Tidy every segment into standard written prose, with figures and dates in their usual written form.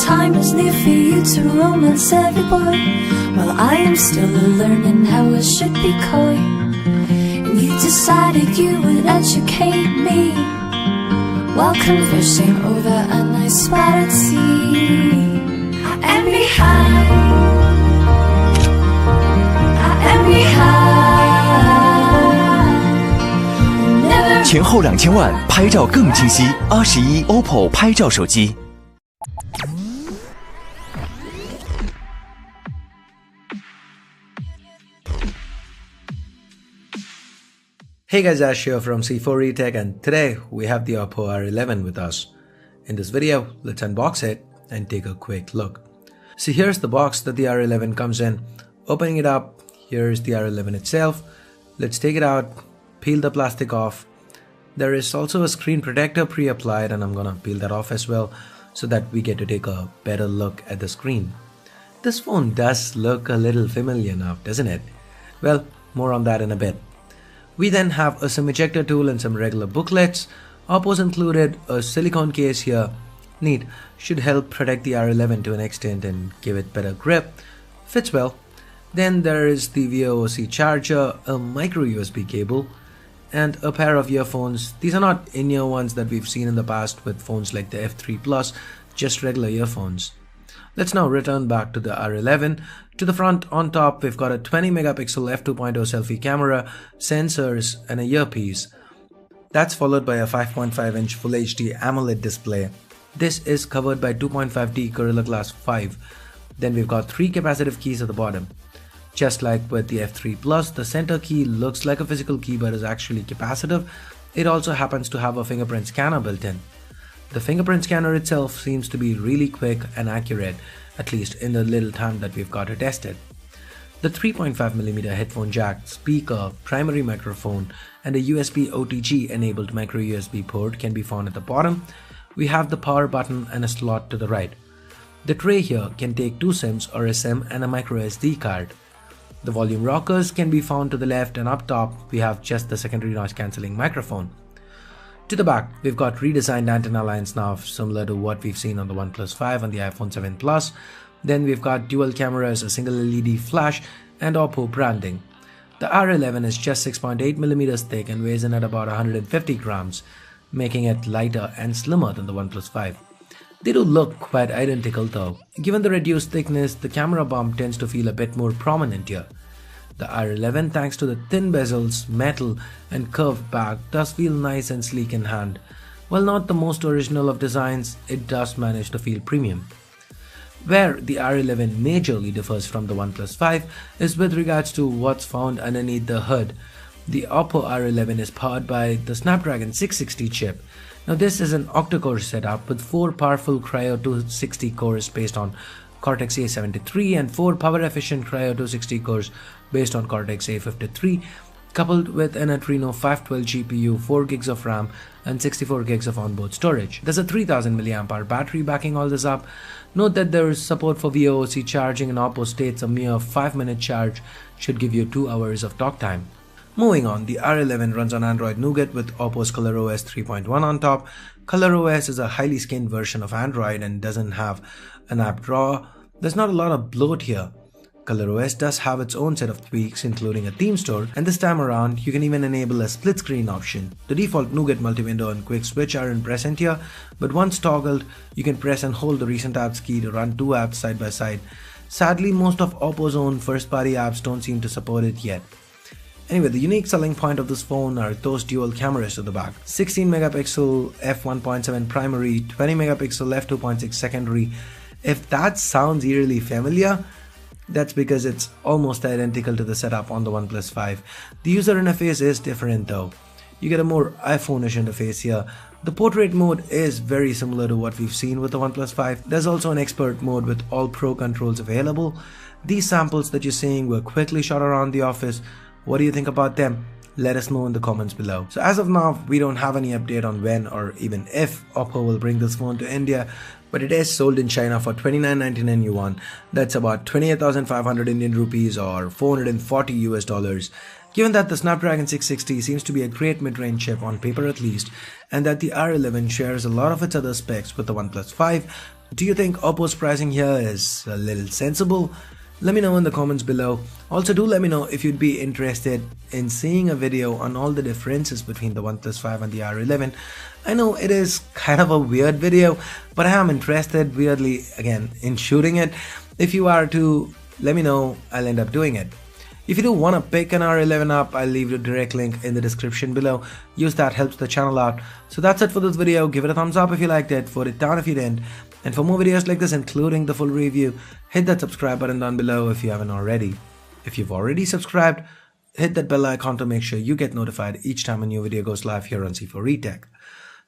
Time is near for you to romance every boy, while I am still learning how I should be coy. And you decided you would educate me while conversing over a nice spot at sea. I am behind, I am behind. 前后2000万，拍照更清晰。R11 Oppo 拍照手机。Hey guys, Ash here from C4E Tech, and today we have the Oppo R11 with us. In this video, let's unbox it and take a quick look. So here's the box that the R11 comes in. Opening it up, here's the R11 itself. Let's take it out, peel the plastic off. There is also a screen protector pre-applied, and I'm gonna peel that off as well so that we get to take a better look at the screen. This phone does look a little familiar now, doesn't it? Well, more on that in a bit. We then have a SIM ejector tool and some regular booklets. Oppo's included a silicone case here. Neat, should help protect the R11 to an extent and give it better grip. Fits well. Then there is the VOC charger, a micro USB cable, and a pair of earphones. These are not in-ear ones that we've seen in the past with phones like the F3 Plus, just regular earphones. Let's now return back to the R11. To the front, on top, we've got a 20 megapixel f2.0 selfie camera, sensors, and a earpiece. That's followed by a 5.5 inch Full HD AMOLED display. This is covered by 2.5D Gorilla Glass 5. Then we've got 3 capacitive keys at the bottom. Just like with the F3 Plus, the center key looks like a physical key but is actually capacitive. It also happens to have a fingerprint scanner built in. The fingerprint scanner itself seems to be really quick and accurate, at least in the little time that we've got to test it. The 3.5mm headphone jack, speaker, primary microphone, and a USB OTG enabled micro USB port can be found at the bottom. We have the power button and a slot to the right. The tray here can take 2 SIMs or a SIM and a micro SD card. The volume rockers can be found to the left, and up top we have just the secondary noise cancelling microphone. To the back, we've got redesigned antenna lines now, similar to what we've seen on the OnePlus 5 and the iPhone 7 Plus. Then we've got dual cameras, a single LED flash, and Oppo branding. The R11 is just 6.8mm thick and weighs in at about 150 grams, making it lighter and slimmer than the OnePlus 5. They do look quite identical though. Given the reduced thickness, the camera bump tends to feel a bit more prominent here. The R11, thanks to the thin bezels, metal, and curved back, does feel nice and sleek in hand. While not the most original of designs, it does manage to feel premium. Where the R11 majorly differs from the OnePlus 5 is with regards to what's found underneath the hood. The Oppo R11 is powered by the Snapdragon 660 chip. Now this is an octa-core setup with 4 powerful Cryo 260 cores based on Cortex A73 and 4 power-efficient Cryo 260 cores based on Cortex A53, coupled with an Adreno 512 GPU, 4 GB of RAM, and 64 GB of onboard storage. There's a 3000 mAh battery backing all this up. Note that there is support for VOC charging, and Oppo states a mere 5-minute charge should give you 2 hours of talk time. Moving on, the R11 runs on Android Nougat with Oppo's ColorOS 3.1 on top. ColorOS is a highly skinned version of Android and doesn't have an app drawer. There's not a lot of bloat here. ColorOS does have its own set of tweaks, including a theme store, and this time around you can even enable a split screen option. The default Nougat multi-window and quick switch aren't present here, but once toggled you can press and hold the recent apps key to run 2 apps side by side. Sadly, most of Oppo's own first-party apps don't seem to support it yet. Anyway, the unique selling point of this phone are those dual cameras at the back. 16 megapixel f1.7 primary, 20 megapixel f2.6 secondary. If that sounds eerily familiar, that's because it's almost identical to the setup on the OnePlus 5. The user interface is different though. You get a more iPhone-ish interface here. The portrait mode is very similar to what we've seen with the OnePlus 5. There's also an expert mode with all pro controls available. These samples that you're seeing were quickly shot around the office. What do you think about them? Let us know in the comments below. So as of now, we don't have any update on when or even if Oppo will bring this phone to India, but it is sold in China for 29.99 yuan. That's about 28,500 Indian rupees or 440 US dollars. Given that the Snapdragon 660 seems to be a great mid-range chip on paper at least, and that the R11 shares a lot of its other specs with the OnePlus 5, do you think Oppo's pricing here is a little sensible? Let me know in the comments below. Also, do let me know if you'd be interested in seeing a video on all the differences between the OnePlus 5 and the R11. I know it is kind of a weird video, but I am interested, weirdly, again, in shooting it. If you are to, let me know, I'll end up doing it. If you do want to pick an R11 up, I'll leave a direct link in the description below. Use that, helps the channel out. So that's it for this video. Give it a thumbs up if you liked it, vote it down if you didn't. And for more videos like this, including the full review, hit that subscribe button down below if you haven't already. If you've already subscribed, hit that bell icon to make sure you get notified each time a new video goes live here on C4eTech.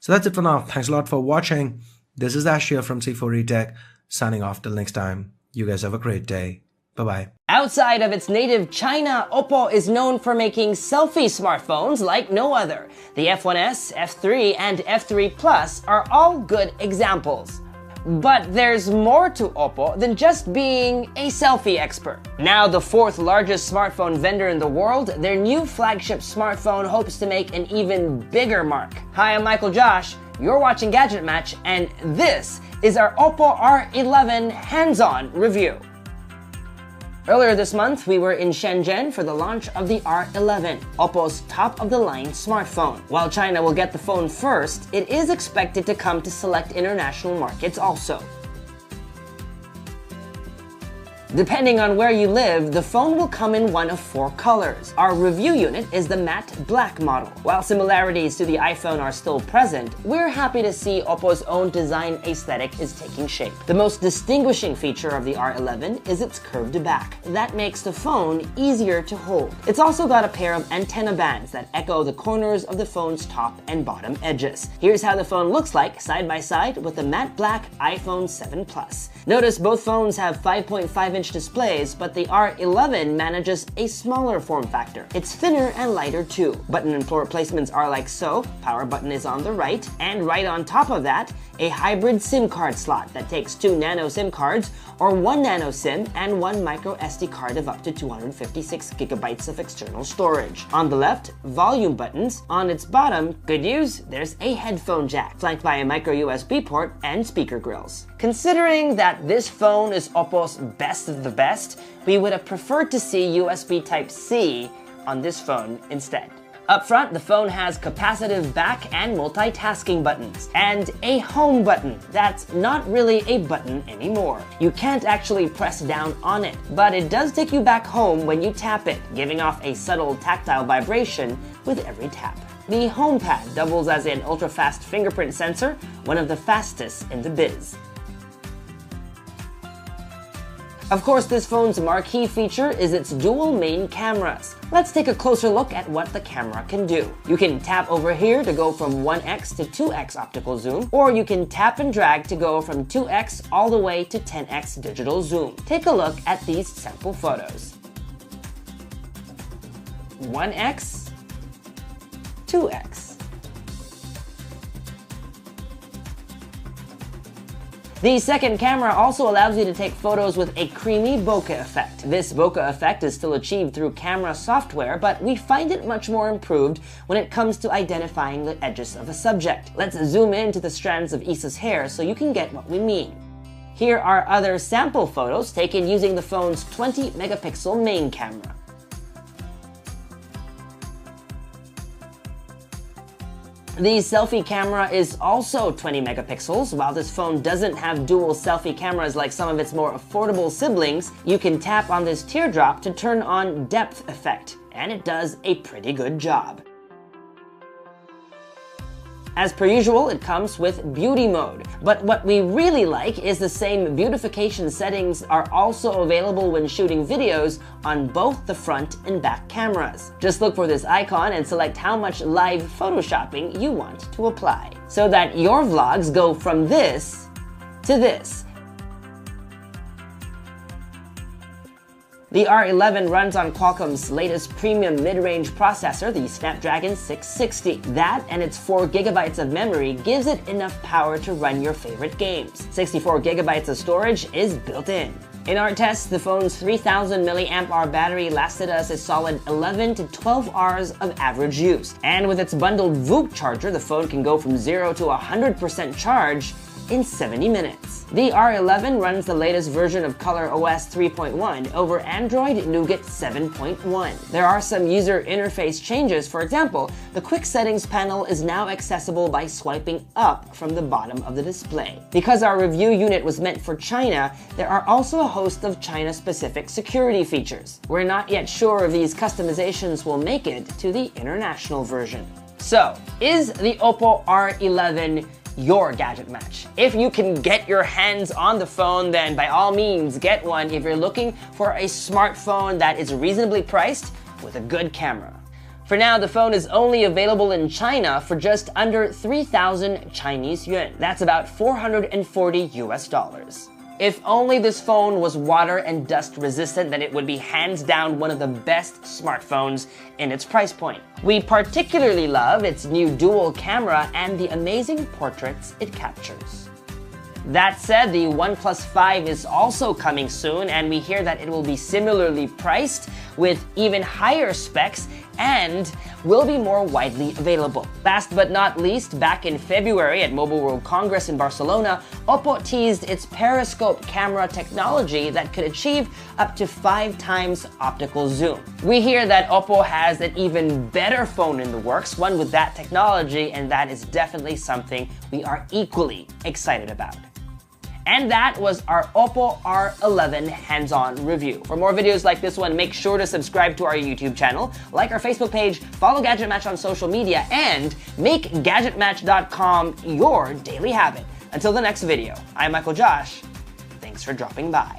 So that's it for now. Thanks a lot for watching. This is Ash here from C4eTech, signing off till next time. You guys have a great day. Bye-bye. Outside of its native China, Oppo is known for making selfie smartphones like no other. The F1S, F3, and F3 Plus are all good examples. But there's more to Oppo than just being a selfie expert. Now the fourth largest smartphone vendor in the world, their new flagship smartphone hopes to make an even bigger mark. Hi, I'm Michael Josh, you're watching Gadget Match, and this is our Oppo R11 hands-on review. Earlier this month, we were in Shenzhen for the launch of the R11, Oppo's top-of-the-line smartphone. While China will get the phone first, it is expected to come to select international markets also. Depending on where you live, the phone will come in one of 4 colors. Our review unit is the matte black model. While similarities to the iPhone are still present, we're happy to see Oppo's own design aesthetic is taking shape. The most distinguishing feature of the R11 is its curved back. That makes the phone easier to hold. It's also got a pair of antenna bands that echo the corners of the phone's top and bottom edges. Here's how the phone looks like side by side with the matte black iPhone 7 Plus. Notice both phones have 5.5-inch displays, but the R11 manages a smaller form factor. It's thinner and lighter too. Button and port placements are like so. Power button is on the right, and right on top of that, a hybrid SIM card slot that takes 2 nano SIM cards, or 1 nano SIM and 1 micro SD card of up to 256 gigabytes of external storage. On the left, volume buttons. On its bottom, good news, there's a headphone jack, flanked by a micro USB port and speaker grills. Considering that this phone is Oppo's best of the best, we would have preferred to see USB Type-C on this phone instead. Up front, the phone has capacitive back and multitasking buttons, and a home button that's not really a button anymore. You can't actually press down on it, but it does take you back home when you tap it, giving off a subtle tactile vibration with every tap. The home pad doubles as an ultra-fast fingerprint sensor, one of the fastest in the biz. Of course, this phone's marquee feature is its dual main cameras. Let's take a closer look at what the camera can do. You can tap over here to go from 1x to 2x optical zoom, or you can tap and drag to go from 2x all the way to 10x digital zoom. Take a look at these sample photos. 1x, 2x. The second camera also allows you to take photos with a creamy bokeh effect. This bokeh effect is still achieved through camera software, but we find it much more improved when it comes to identifying the edges of a subject. Let's zoom into the strands of Issa's hair so you can get what we mean. Here are other sample photos taken using the phone's 20-megapixel main camera. The selfie camera is also 20 megapixels. While this phone doesn't have dual selfie cameras like some of its more affordable siblings, you can tap on this teardrop to turn on depth effect, and it does a pretty good job. As per usual, it comes with beauty mode, but what we really like is the same beautification settings are also available when shooting videos on both the front and back cameras. Just look for this icon and select how much live photoshopping you want to apply, so that your vlogs go from this to this. The R11 runs on Qualcomm's latest premium mid-range processor, the Snapdragon 660. That and its 4GB of memory gives it enough power to run your favorite games. 64GB of storage is built in. In our tests, the phone's 3000 mAh battery lasted us a solid 11 to 12 hours of average use. And with its bundled VOOC charger, the phone can go from 0 to 100% charge in 70 minutes. The R11 runs the latest version of ColorOS 3.1 over Android Nougat 7.1. There are some user interface changes. For example, the quick settings panel is now accessible by swiping up from the bottom of the display. Because our review unit was meant for China, there are also a host of China-specific security features. We're not yet sure if these customizations will make it to the international version. So, is the Oppo R11 your gadget match? If you can get your hands on the phone, then by all means get one if you're looking for a smartphone that is reasonably priced with a good camera. For now, the phone is only available in China for just under 3,000 Chinese yuan. That's about $440 US. If only this phone was water and dust resistant, then it would be hands down one of the best smartphones in its price point. We particularly love its new dual camera and the amazing portraits it captures. That said, the OnePlus 5 is also coming soon, and we hear that it will be similarly priced with even higher specs and will be more widely available. Last but not least, back in February at Mobile World Congress in Barcelona, Oppo teased its periscope camera technology that could achieve up to 5 times optical zoom. We hear that Oppo has an even better phone in the works, one with that technology, and that is definitely something we are equally excited about. And that was our Oppo R11 hands-on review. For more videos like this one, make sure to subscribe to our YouTube channel, like our Facebook page, follow Gadget Match on social media, and make GadgetMatch.com your daily habit. Until the next video, I'm Michael Josh. Thanks for dropping by.